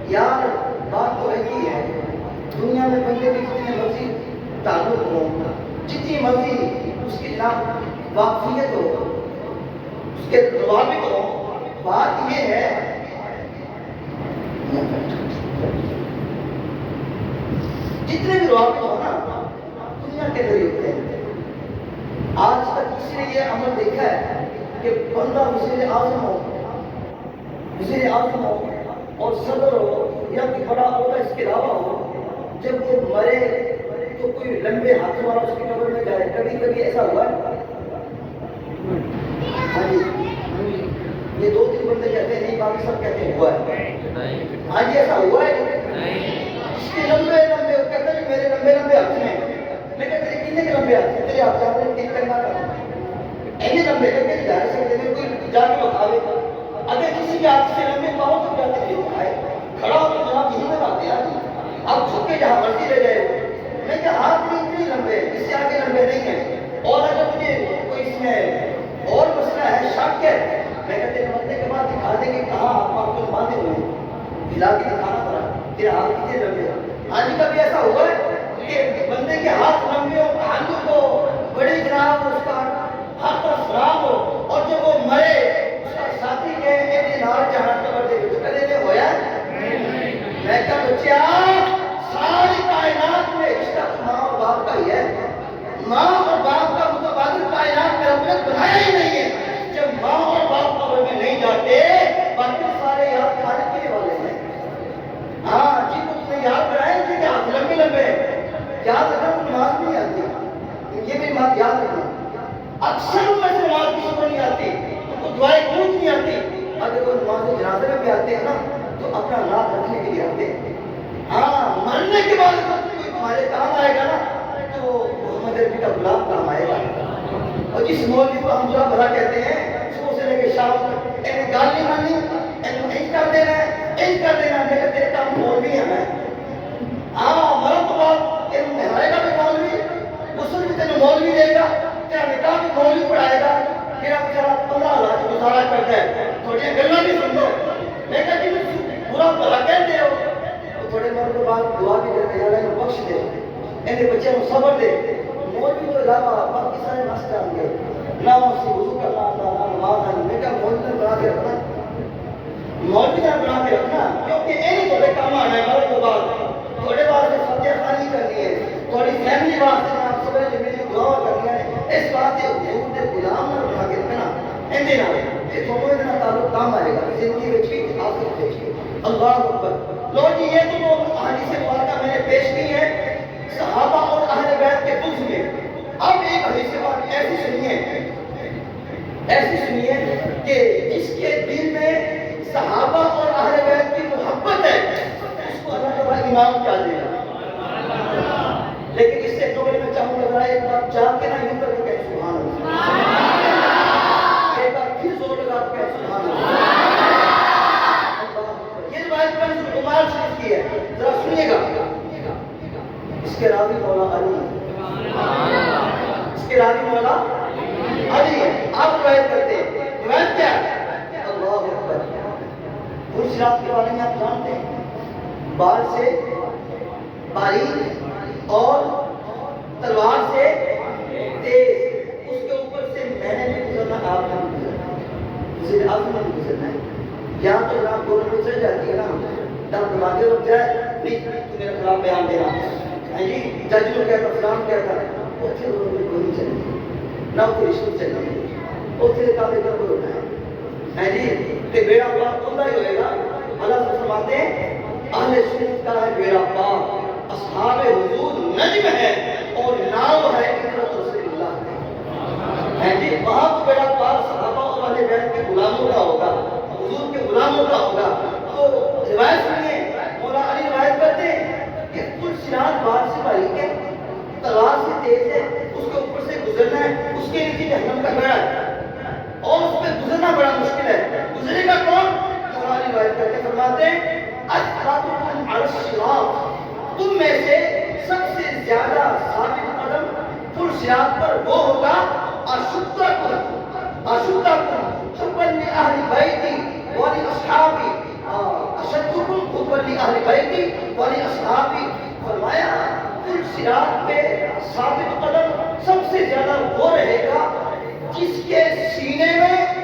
یار بات تو ایک ہی ہے، دنیا میں بندے کے جتنے مرضی تعلق ہو، جتنی مرضی اس کی جناب واقفیت ہو، اس کے روابط ہو، بات یہ ہے جتنے بھی روابط ہو نا دنیا کے اندر ہوتے ہیں۔ آج تک کسی نے یہ عمل دیکھا ہے کہ بندہ وزیر اعظم ہو اور صدر ہو یا کوئی بڑا عہدہ اس کے علاوہ ہو، جب وہ مرے تو کوئی لمبے ہاتھوں والا اس کی قبر میں جائے؟ کبھی کبھی ایسا ہوا ہے؟ ہاں جی، یہ دو تین بندے کہتے ہیں نہیں، باقی سب کہتے ہیں ہوا ہے۔ ہاں جی، ایسا ہوا ہے؟ اس کے لمبے لمبے وہ کہتا ہے میرے لمبے لمبے ہاتھ ہیں۔ میں کہتا ہے کتنے کے لمبے ہاتھ ہیں؟ تیرے ہاتھ جاتے ہیں تین کرنا کر ایسے لمبے کر کے جا سکتے ہیں، کوئی جا کے بتاوے اگر کسی کے ہاتھ سے لمبے پاؤں تو جاتے نہیں دکھائے، کھڑا ہو تو جناب یہی میں باتیں آتی آپ جھک کے جہاں مرضی لے جائے۔ میں کہ ہاتھ بھی اتنے لمبے، اس سے آگے لمبے نہیں ہیں، اور اگر مجھے کوئی اس میں اور مسئلہ ہے، شک ہے، میں کہتے ہیں مرنے کے بعد دکھا دیں گے کہاں آپ کو باندھے ہوئے ہلا کے دکھانا پڑا تیرا ہاتھ کتنے لمبے ہیں۔ آج کبھی ایسا ہوا ہے کہ بندے کے ہاتھ لمبے ہو، تعلق ہو، بڑی جناب اس کا ہر طرف سلام ہو، اور جب وہ مرے اس کا ساتھی کہے اے نار جہاں قبر دے تو کدے میں ہویا؟ میں کہا بچیا ساری کائنات میں رشتہ تو ماں اور باپ کا ہی ہے، ماں اور باپ کا متبادل کائنات میں رب نے بنایا ہی نہیں ہے۔ جب ماں اور باپ قبر میں نہیں جاتے باقی سارے یاد کھانے پینے والے ہیں۔ ہاں جی کو تمہیں یاد بنائے تھے کہ ہاتھ لمبے لمبے یاد رکھنا، تو نماز نہیں آتی، یہ بھی بات یاد رکھنا۔ اکثر میں سے نماز کی شکر نہیں آتی، ان کو دعائیں قنوت نہیں آتی، اگر وہ نماز جنازے میں بھی آتے ہیں نا تو اپنا نام رکھنے کے لیے آتے ہیں۔ ہاں مرنے کے بعد اگر کوئی تمہارے کام آئے گا نا تو محمد عربی کا غلام کام آئے گا، اور جس مولوی کو ہم برا بھلا کہتے ہیں صبح سے لے کے شام تک انہیں گال نہیں ماننی، انہیں کر دینا ہے، کر دینا ہے، لیکن تیرے کام مولوی ہیں میں۔ ہاں مرن تو بعد تیرے نہائے گا بھی مولوی، غسل بھی تیرے مولوی دے گا، تیرا نکاح بھی مولوی پڑھائے گا، تیرا بیچارہ 15,000 کی گزارا کرتا ہے، تھوڑی گلا بھی سن دو، میں کہا جی برا بھلا کہتے ہو تو تھوڑے مرد کے بعد دعا بھی کرتے ہیں اللہ کو بخش دے، انہیں بچے کو صبر دے۔ مولوی تو علاوہ باقی سارے مسئلے آن گے، نہ اس سے وضو کرنا آتا، نہ نماز آنی، میں کہا مولوی بنا کے رکھنا، مولوی بنا کے رکھنا، کیونکہ یہ تھوڑے کام آنا ہے مرد کے بعد، تھوڑے بعد میں فاتحہ خوانی کرنی ہے، تھوڑی فیملی واسطے آپ صبح جمعے دعا کرنی ہے، اس بات سے حضور کے غلام نہ بنا کے رکھنا، اندے نہ یہ دونوں اتنا تعلق کام آئے گا زندگی میں بھی آخرت میں بھی۔ اللہ اکبر۔ لو جی یہ تو وہ احادیث مبارکہ میں نے پیش کی ہے صحابہ اور اہل بیت کے بغض میں۔ اب ایک حدیث بات ایسی سنیے کہ جس کے دل میں صحابہ اور اہل بیت کی محبت ہے اس کو اللہ تعالیٰ امام کیا دے گا۔ لیکن اس سے قبل میں چاہوں گا ایک بات جا کے نہ یوں کر کے کہے سبحان اللہ، ایک بار پھر زور لگا کے کہے سبحان اللہ۔ یہ روایت کنز العمال شریف کی ہے، ذرا سنیے گا۔ اس کے راوی مولا علی ہے، اس کے راوی مولا علی ہے۔ آپ روایت کرتے ہیں، روایت کیا ہے؟ اللہ اکبر۔ پرشرات کے بارے میں آپ جانتے ہیں، بال سے باریک اور تلوار سے تیز، اس کے اوپر سے میں نے بھی گزرنا، آپ نے بھی گزرنا، وزیر اعظم نے بھی گزرنا ہے۔ یہاں تو جناب دو نمبر چل جاتی ہے نا، دم دماغے رک جائے نہیں تو میرے خلاف بیان دینا ہے جی، جج نے کہتا فلان کہتا وہ پھر انہوں نے گولی چلی نہ کوئی رشوت چلی، وہ پھر کافی کر کوئی ہونا ہے جی، کہ بیڑا پاک کھلا ہی ہوئے گا۔ اللہ سے فرماتے ہیں اہل سنت کا ہے بیڑا پاک، اصحاب حضور نجم ہے اور ناؤ ہے اطرت رسول اللہ ہے جی، وہاں تو بیڑا پاک صحابہ اور اہل بیت کے غلاموں کا ہوگا، حضور کے غلاموں کا ہوگا۔ تو روایت سنیے، مولا علی روایت کرتے ہیں کہ کل سرات بار سے باریک ہے، تلوار سے تیز ہے، اس کے اوپر سے گزرنا ہے، اس کے نیچے جہنم کا بیڑا ہے اور اس پہ گزرنا بڑا مشکل ہے۔ گزرے گا کون؟ مولا علی روایت کرتے ہیں، فرماتے ہیں اثباتکم علی الصراط، تم میں سے سب سے زیادہ ثابت قدم پل صراط پر وہ ہوگا اشدکم حبا لأہل بیتی ولی اصحابی، اشدکم ولی اہل بیتی ولی اصحابی، فرمایا پل صراط پہ ثابت قدم سب سے زیادہ وہ رہے گا جس کے سینے میں